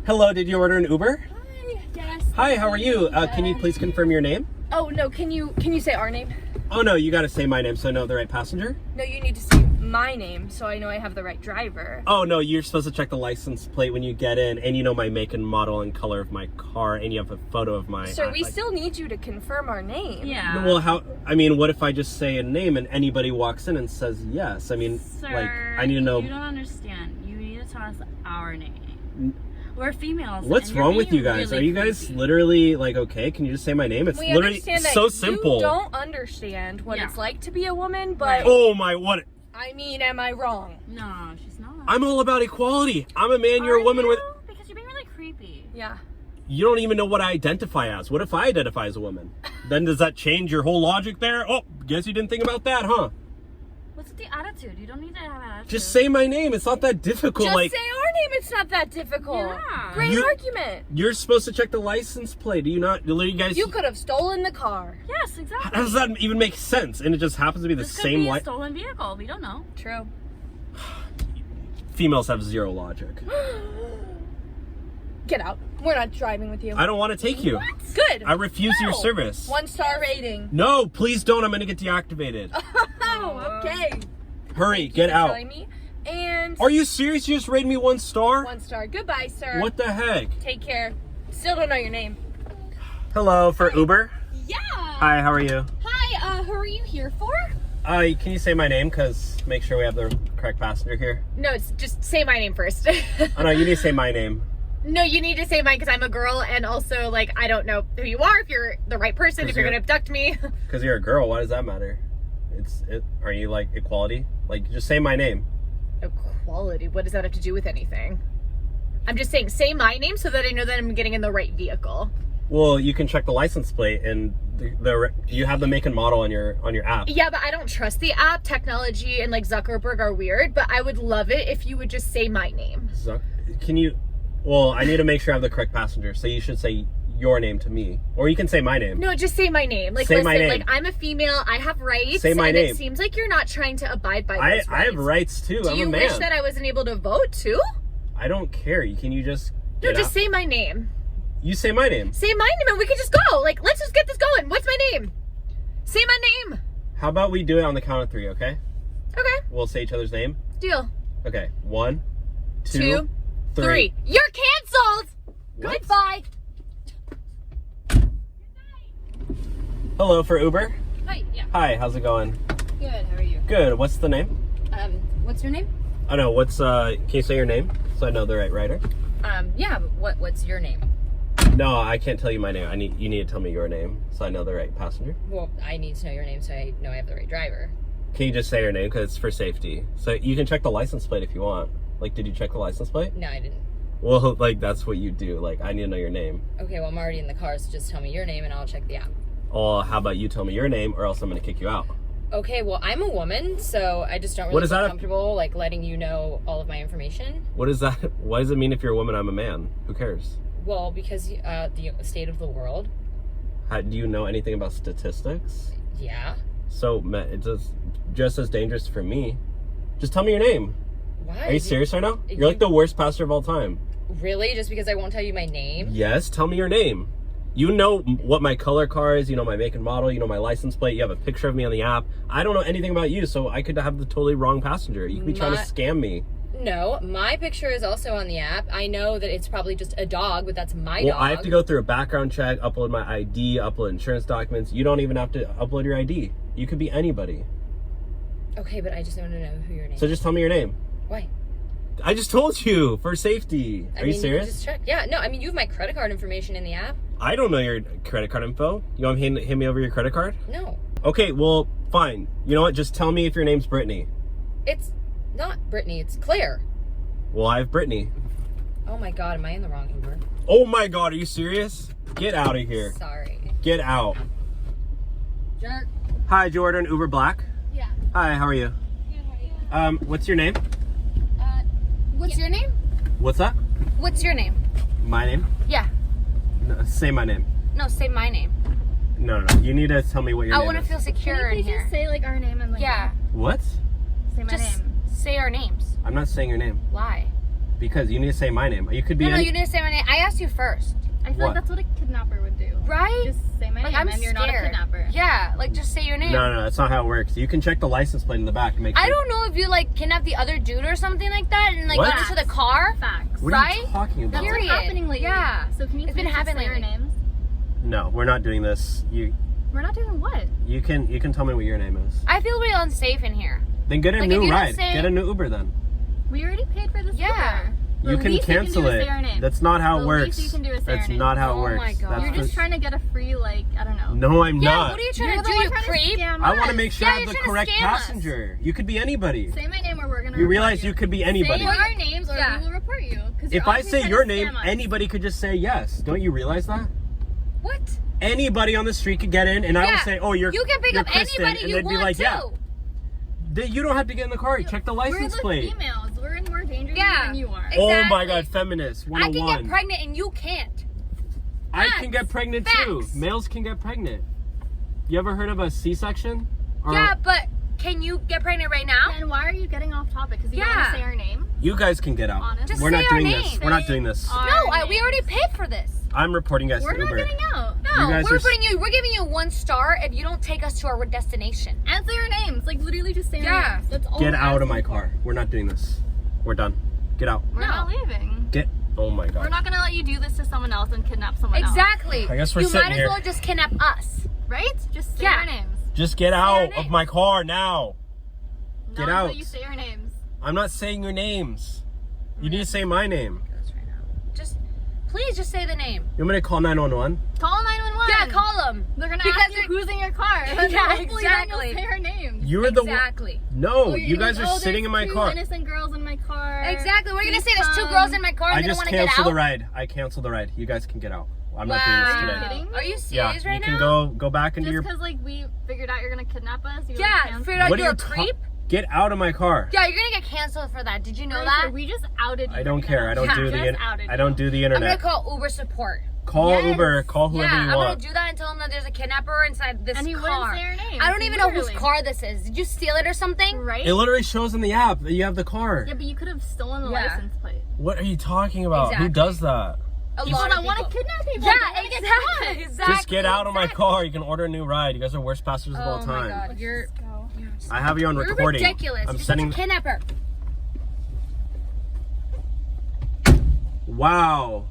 Hello, did you order an Uber? Hi, yes. Hi, how are you? Can you please confirm your name? Oh, no, can you say our name? Oh no, you gotta say my name so I know the right passenger. No, you need to say my name so I know I have the right driver. Oh no, you're supposed to check the license plate when you get in, and you know my make and model and color of my car, and you have a photo of my... Sir, we still need you to confirm our name. Yeah. Well, what if I just say a name and anybody walks in and says yes? I mean, Sir, like, I need to know... You don't understand. You need to tell us our name. We're females. What's wrong with you guys? Really Are you guys creepy. literally like, okay, can you just say my name? It's We literally understand that so simple. You don't understand what Yeah. it's like to be a woman, but Right. Oh my, what? I mean, am I wrong? No, she's not. I'm all about equality. I'm a man, you're Are a woman you? with... Because you're being really creepy. Yeah. You don't even know what I identify as. What if I identify as a woman? Then does that change your whole logic there? Oh, guess you didn't think about that, huh? What's with the attitude? You don't need to have an attitude. Just say my name. It's not that difficult. Just like, say our name. It's not that difficult. Yeah. Great You- argument. you're supposed to check the license plate. Do you not? You guys. You could have stolen the car. Yes, exactly. How does that even make sense? And it just happens to be the This same could be a light. stolen vehicle. We don't know. True. Females have zero logic. Get out. We're not driving with you. I don't want to take you. Good. I refuse your No. service. 1-star rating. No, please don't. I'm going to get deactivated. Oh, okay. Hurry, get out. Telling me. And Are you serious? You just rated me 1 star? 1-star. Goodbye, sir. What the heck? Take care. Still don't know your name. Hello, for Uber? Yeah. Hi, how are you? Hi, who are you here for? Can you say my name? Because make sure we have the correct passenger here. No, it's just say my name first. Oh no, you need to say my name. No, you need to say mine because I'm a girl, and also, like, I don't know who you are, if you're the right person, if you're you're- gonna abduct me. Because you're a girl, why does that matter? Are you like equality? Like, just say my name. Equality, what does that have to do with anything? I'm just saying, say my name so that I know that I'm getting in the right vehicle. Well, you can check the license plate and you have the make and model on your app. Yeah, but I don't trust the app. Technology and, like, Zuckerberg are weird, but I would love it if you would just say my name. Can you? Well, I need to make sure I have the correct passenger, so you should say your name to me, or you can say my name. No, just say my name. Like, Say listen, my name. like, I'm a female, I have rights, Say my and name. it seems like you're not trying to abide by those rights. I have rights too. Do I'm you a man. wish that I wasn't able to vote too? I don't care. Can you just? No, get just out? say my name. You say my name. Say my name and we can just go. Like, let's just get this going. What's my name? Say my name. How about we do it on the count of 3? Okay. Okay, We'll say each other's name. deal. Okay. 1, 2, 2, 3. 3. You're canceled. What? Goodbye. Hello, for Uber. Hi, yeah. Hi, how's it going? Good, how are you? Good. What's the name? What's your name? I know. Can you say your name so I know the right writer? Yeah, but what's your name? No, I can't tell you my name. You need to tell me your name so I know the right passenger. Well, I need to know your name so I know I have the right driver. Can you just say your name because it's for safety? So you can check the license plate if you want. Like, did you check the license plate? No, I didn't. Well, like that's what you do. Like, I need to know your name. Okay, well, I'm already in the car, so just tell me your name and I'll check the app. Or how about you tell me your name, or else I'm gonna kick you out. Okay, well, I'm a woman, so I just don't What really is feel that? comfortable, like, letting you know all of my information. What is that? What does it mean if you're a woman? I'm a man. Who cares? Well, because the state of the world, Do you know anything about statistics? yeah. So it's just as dangerous for me. Just tell me your name. Why? Are you serious right now? you- You're like the worst pastor of all time. Really? Just because I won't tell you my name? Yes, tell me your name. You know what my color car is, you know my make and model, you know my license plate, you have a picture of me on the app. I don't know anything about you, so I could have the totally wrong passenger. You could be trying to scam me. No, my picture is also on the app. I know that it's probably just a dog, but that's my Well, dog. I have to go through a background check, upload my ID, upload insurance documents. You don't even have to upload your ID. You could be anybody. Okay, but I just want to know who your name So is. just tell me your name. Why? I just told you, for safety. Are you can serious? just check. Yeah, no, I mean, you have my credit card information in the app. I don't know your credit card info. You want to hand me over your credit card? No, Okay, well, fine. You know what? Just tell me if your name's Brittany. it's not Brittany, it's Claire. Well, I have Brittany. Oh my god, am I in the wrong Uber? Oh my god, are you serious? Get out of here. Sorry. Get out. Jerk. Hi, did you order an Uber Black? Yeah. Hi, how are you? What's your name? What's your name? What's that? What's your name? My name? Yeah. No, say my name. No, say my name. No. You need to tell me what your I name want to is. feel secure in here. Just say like our name and like Yeah. What? say my Just name. say our names. I'm not saying your name. Why? Because you need to say my name. You could be. No, you need to say my name. I asked you first. I feel like that's what a kidnapper would do. Right? Just say my Like, name I'm and you're not a scared. kidnapper. Yeah, like just say your name. No, that's not how it works. You can check the license plate in the back to make sure. I don't know if you like kidnap the other dude or something like that and like What? get into the car. Facts. What are you right? talking about? That's Period. what's happening lately. Yeah. So can you It's been please just happening say our lately. names? No, we're not doing this. We're not doing what? You can tell me what your name is. I feel really unsafe in here. Then get a Like, if new you don't ride. say- Get a new Uber then. We already paid for this Yeah. Uber. The You can least cancel you can do it. is say our name. That's not how it The works. least you can do is say That's our name. not how it Oh works. my God. That's You're just trying to get a free, like, I don't know. No, I'm Yeah, not. what are you trying You're to the do, one you trying to creep? scam I us. want to make sure Yeah, I have you're the trying to correct scam us. passenger. You could be anybody. Say my name or we're gonna You report realize you could be anybody. Say our names or Yeah. we will report you. 'Cause If you're I obviously say trying your to name, scam us. anybody could just say yes. Don't you realize that? What? Anybody on the street could get in, and I would Yeah. say, "Oh, you're You can pick you're up Kristen," anybody and you they'd be want like, to. "Yeah." You don't have to get in the car. Check the license We're the plate. females. We're in more danger Yeah. than you are. Exactly. Oh my God, feminist I can 101. get pregnant and you can't. I can get pregnant too. Facts. Males can get pregnant. You ever heard of a C-section? Or Yeah, but can you get pregnant right now? And why are you getting off topic? Because you don't want Yeah. to say our name? You guys can get out. Honest. Just We're say not our doing name. this. We're not doing this. Our No, we names. already paid for this. I'm reporting you guys We're to not Uber. getting out. No, You guys we're are putting you. We're giving you 1 star if you don't take us to our destination. And say our names. Like, literally just say Yeah. our names. That's all Get we're out of my asking car. for. We're not doing this. We're done. Get out. We're not leaving. Get. Oh my We're God. not gonna let you do this to someone else and kidnap someone Exactly. I guess we're you sitting might as here. well just kidnap us. else. Right? Just say Yeah. our names. Just get our out of name. my car now. Not Get until out. you say our names. I'm not saying your names. You need to say my name. Please just say the name. You want me to call 911? Call 911. Yeah, call them. They're gonna Because ask you who's in your car. And Yeah, hopefully then exactly. you'll say our names. You're the one. Exactly. No, Or you you're guys like, are "Oh, sitting in my there's car. two innocent girls in my car. Exactly. We're gonna Please say there's 2 come." girls in my car and I they don't just want to get canceled out. the ride. I canceled the ride. You guys can get out. I'm not Are doing you this today. kidding me? Are you Yeah, serious you right can now? go back into Just your. because like we figured out you're gonna kidnap us. You're Yeah, like, figured out What are you're you a creep. Get out of my car. Yeah, you're gonna get canceled for that. Did you know Right, that? so we just outed you. I don't right care. now. I don't Yeah, do the. just outed I don't you. do the I'm gonna internet. call Uber support. Call Yes. Uber. Call whoever Yeah, you I'm gonna want. do that and tell them that there's a kidnapper inside this And he wouldn't car. say our names, I don't even know whose literally. car this is. Did you steal it or something? Right? It literally shows in the app that you have the car. Yeah, but you could have stolen the Yeah. license plate. What are you talking about? Who Exactly. does that? A People lot that of want to people. kidnap people. Yeah, they wanna get caught. exactly. Exactly. Just get out of my exactly. car. You can order a new ride. You guys are worst passengers of all Oh time. my God, you're I have you on you're recording. ridiculous. I'm You're sending. such a kidnapper. Wow.